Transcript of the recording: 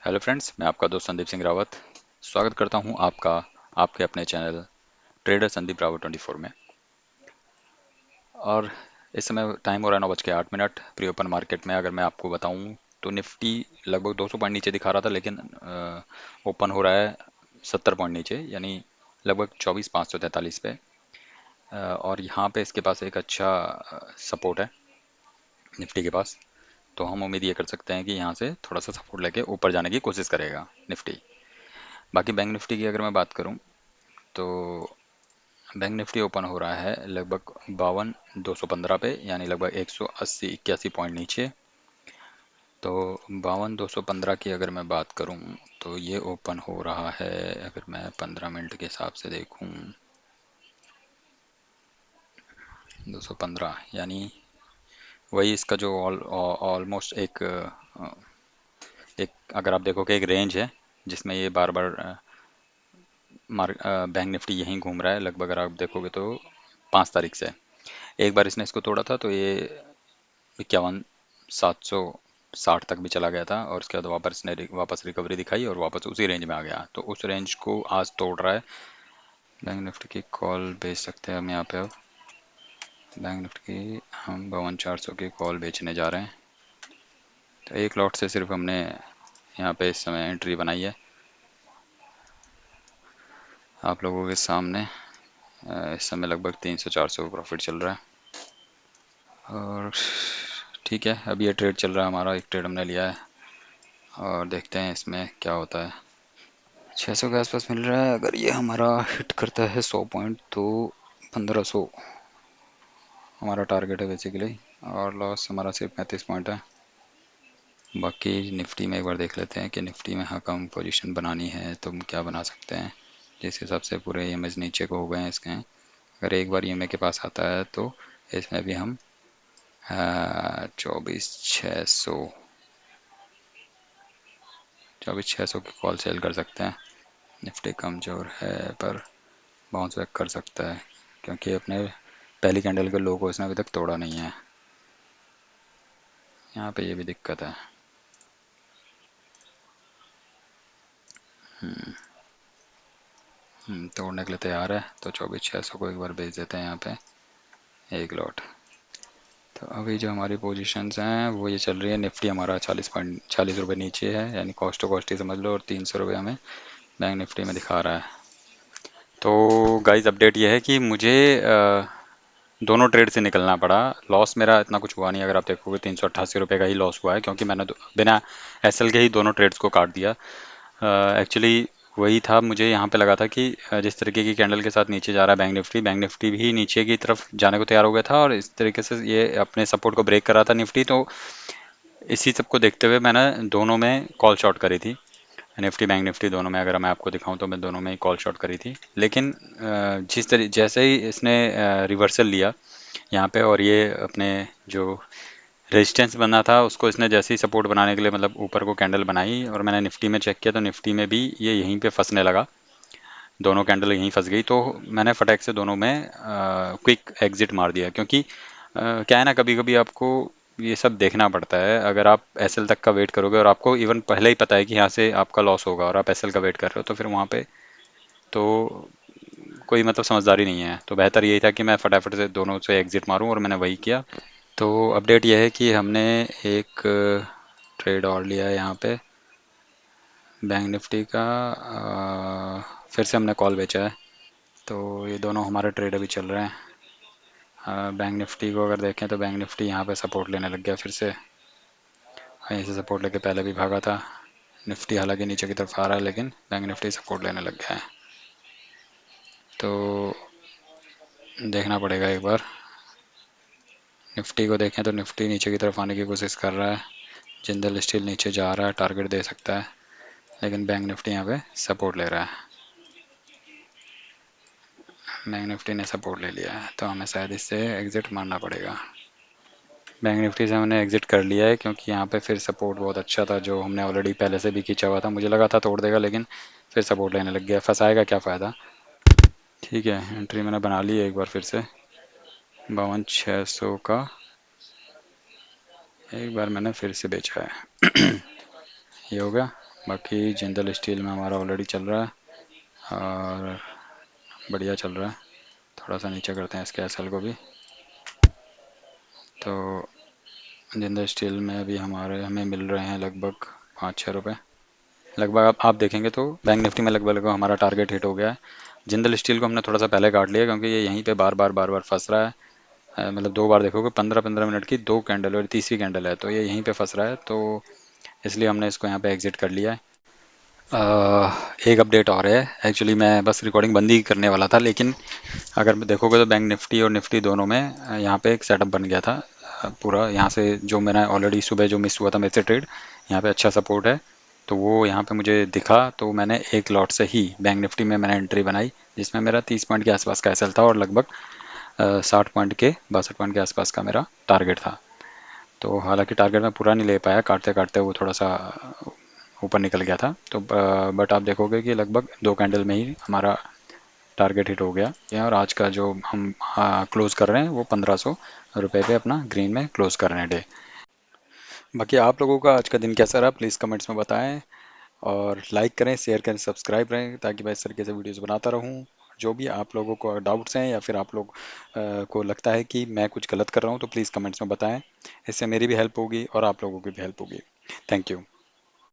Hello friends, मैं आपका दोस्त संदीप सिंह रावत स्वागत करता हूं आपका आपके अपने चैनल ट्रेडर संदीप रावत 24 में। और इस समय टाइम हो रहा है 9:08। प्री ओपन मार्केट में अगर मैं आपको बताऊं तो निफ्टी लगभग 200 पॉइंट नीचे दिखा रहा था, लेकिन ओपन हो रहा है 70 पॉइंट नीचे, यानी लगभग 24,543 पे। और यहाँ पे इसके पास एक अच्छा सपोर्ट है निफ्टी के पास। तो हम उम्मीद ये कर सकते हैं कि यहाँ से थोड़ा सा सपोर्ट लेके ऊपर जाने की कोशिश करेगा निफ्टी। बाकी बैंक निफ्टी की अगर मैं बात करूं तो बैंक निफ्टी ओपन हो रहा है लगभग 52,215 पे, यानी लगभग 180-81 पॉइंट नीचे। तो 52,215 की अगर मैं बात करूं तो ये ओपन हो रहा है, अगर मैं 15 मिनट के हिसाब से देखूं, 215 यानी वही इसका जो ऑलमोस्ट एक अगर आप देखोगे एक रेंज है जिसमें ये बार बार बैंक निफ्टी यहीं घूम रहा है लगभग। अगर आप देखोगे तो 5 तारीख से एक बार इसने इसको तोड़ा था, तो ये 51,760 तक भी चला गया था, और उसके बाद वापस रिकवरी दिखाई और वापस उसी रेंज में आ गया। तो उस रेंज को आज तोड़ रहा है। बैंक निफ्टी की कॉल बेच सकते हैं हम यहाँ पे। अब बैंक निफ्टी की हम 52,400 की कॉल बेचने जा रहे हैं। तो एक लॉट से सिर्फ हमने यहाँ पे इस समय एंट्री बनाई है आप लोगों के सामने। इस समय लगभग 300-400 का प्रॉफिट चल रहा है। और ठीक है, अभी ये ट्रेड चल रहा है हमारा, एक ट्रेड हमने लिया है और देखते हैं इसमें क्या होता है। 600 के आसपास मिल रहा है। अगर ये हमारा हिट करता है 100 पॉइंट तो 1500 हमारा टारगेट है बेसिकली, और लॉस हमारा सिर्फ 35 पॉइंट है। बाकी निफ्टी में एक बार देख लेते हैं कि निफ्टी में हाँ कम पोजीशन बनानी है तो हम क्या बना सकते हैं। जिस हिसाब से पूरे ईएमएस नीचे को हो गए हैं इसके, अगर एक बार ईएमए के पास आता है तो इसमें भी हम 24,600 24,600 की कॉल सेल कर सकते हैं। निफ्टी कमज़ोर है पर बाउंस बैक कर सकता है, क्योंकि अपने पहली कैंडल के लो को इसने अभी तक तोड़ा नहीं है। यहाँ पे ये भी दिक्कत है। तोड़ने के लिए तैयार है, तो 24,600 को एक बार बेच देते हैं यहाँ पे एक लॉट। तो अभी जो हमारी पोजीशंस हैं वो ये चल रही है। निफ्टी हमारा 40 रुपये नीचे है, यानी कॉस्ट टू कॉस्ट ही समझ लो, और 300 रुपये हमें बैंक निफ्टी में दिखा रहा है। तो गाइस अपडेट ये है कि मुझे दोनों ट्रेड से निकलना पड़ा। लॉस मेरा इतना कुछ हुआ नहीं, अगर आप देखोगे 388 रुपये का ही लॉस हुआ है, क्योंकि मैंने बिना एसएल के ही दोनों ट्रेड्स को काट दिया। एक्चुअली वही था, मुझे यहाँ पे लगा था कि जिस तरीके की कैंडल के साथ नीचे जा रहा है बैंक निफ्टी भी नीचे की तरफ जाने को तैयार हो गया था, और इस तरीके से ये अपने सपोर्ट को ब्रेक कर रहा था निफ्टी। तो इसी सब को देखते हुए मैंने दोनों में कॉल शॉट करी थी। निफ्टी बैंक निफ्टी दोनों में अगर मैं आपको दिखाऊं तो मैं दोनों में ही कॉल शॉट करी थी। लेकिन जैसे ही इसने रिवर्सल लिया यहाँ पे, और ये अपने जो रेजिस्टेंस बना था उसको इसने जैसे ही सपोर्ट बनाने के लिए मतलब ऊपर को कैंडल बनाई, और मैंने निफ्टी में चेक किया तो निफ्टी में भी ये यहीं पे फंसने लगा। दोनों कैंडल यहीं फंस गई, तो मैंने फटाक से दोनों में क्विक एग्जिट मार दिया। क्योंकि क्या है ना, कभी कभी आपको ये सब देखना पड़ता है। अगर आप एसएल तक का वेट करोगे और आपको इवन पहले ही पता है कि यहाँ से आपका लॉस होगा, और आप एसएल का वेट कर रहे हो, तो फिर वहाँ पे तो कोई मतलब समझदारी नहीं है। तो बेहतर यही था कि मैं फटाफट से दोनों से एग्जिट मारूं, और मैंने वही किया। तो अपडेट यह है कि हमने एक ट्रेड और लिया है यहाँ पे बैंक निफ्टी का। फिर से हमने कॉल बेचा है, तो ये दोनों हमारे ट्रेड अभी चल रहे हैं। बैंक निफ्टी को अगर देखें तो बैंक निफ्टी यहाँ पे सपोर्ट लेने लग गया फिर से। यहीं से सपोर्ट लेके पहले भी भागा था। निफ्टी हालांकि नीचे की तरफ आ रहा है, लेकिन बैंक निफ्टी सपोर्ट लेने लग गया है। तो देखना पड़ेगा एक बार। निफ्टी को देखें तो निफ्टी नीचे की तरफ आने की कोशिश कर रहा है। जिंदल स्टील नीचे जा रहा है, टारगेट दे सकता है, लेकिन बैंक निफ्टी यहाँ पे सपोर्ट ले रहा है। बैंक निफ्टी ने सपोर्ट ले लिया है, तो हमें शायद इससे एग्ज़िट मारना पड़ेगा। बैंक निफ्टी से हमने एग्ज़िट कर लिया है, क्योंकि यहाँ पे फिर सपोर्ट बहुत अच्छा था जो हमने ऑलरेडी पहले से भी खींचा हुआ था। मुझे लगा था तोड़ देगा, लेकिन फिर सपोर्ट लेने लग गया। फंसाएगा क्या फ़ायदा। ठीक है, एंट्री मैंने बना ली है एक बार फिर से 52,600 का। एक बार मैंने फिर से बेचा है। ये हो गया बाकी जिंदल स्टील में हमारा ऑलरेडी चल रहा है और बढ़िया चल रहा है। थोड़ा सा नीचे करते हैं इसके एसएल को भी। तो जिंदल स्टील में अभी हमारे हमें मिल रहे हैं लगभग 5-6 रुपये लगभग। आप देखेंगे तो बैंक निफ्टी में लगभग लगभग हमारा टारगेट हिट हो गया है। जिंदल स्टील को हमने थोड़ा सा पहले काट लिया क्योंकि ये यहीं पे बार बार फंस रहा है। मतलब 2 बार देखोगे 15-15 मिनट की 2 कैंडल और तीसरी कैंडल है, तो ये यहीं पे फंस रहा है, तो इसलिए हमने इसको यहाँ पे एग्जिट कर लिया है। एक अपडेट और है। एक्चुअली मैं बस रिकॉर्डिंग बंद ही करने वाला था, लेकिन अगर देखोगे तो बैंक निफ्टी और निफ्टी दोनों में यहाँ पे एक सेटअप बन गया था। पूरा यहाँ से जो मेरा ऑलरेडी सुबह जो मिस हुआ था मेरे से ट्रेड, यहाँ पे अच्छा सपोर्ट है, तो वो यहाँ पे मुझे दिखा, तो मैंने एक लॉट से ही बैंक निफ्टी में मैंने एंट्री बनाई, जिसमें मेरा 30 पॉइंट के आसपास का एसएल था और लगभग 60 पॉइंट के 62 पॉइंट के आसपास का मेरा टारगेट था। तो हालांकि टारगेट मैं पूरा नहीं ले पाया, काटते काटते वो थोड़ा सा ऊपर निकल गया था, तो बट आप देखोगे कि लगभग 2 कैंडल में ही हमारा टारगेट हिट हो गया। और आज का जो हम क्लोज कर रहे हैं वो 1500 रुपये पे अपना ग्रीन में क्लोज कर रहे हैं डे। बाकी आप लोगों का आज का दिन कैसा रहा प्लीज़ कमेंट्स में बताएं, और लाइक करें, शेयर करें, सब्सक्राइब रहें, ताकि मैं इस तरीके से वीडियोस बनाता रहूं। जो भी आप लोगों को डाउट्स हैं या फिर आप लोग को लगता है कि मैं कुछ गलत कर रहा हूं, तो प्लीज़ कमेंट्स में बताएं। इससे मेरी भी हेल्प होगी और आप लोगों की भी हेल्प होगी। Thank you.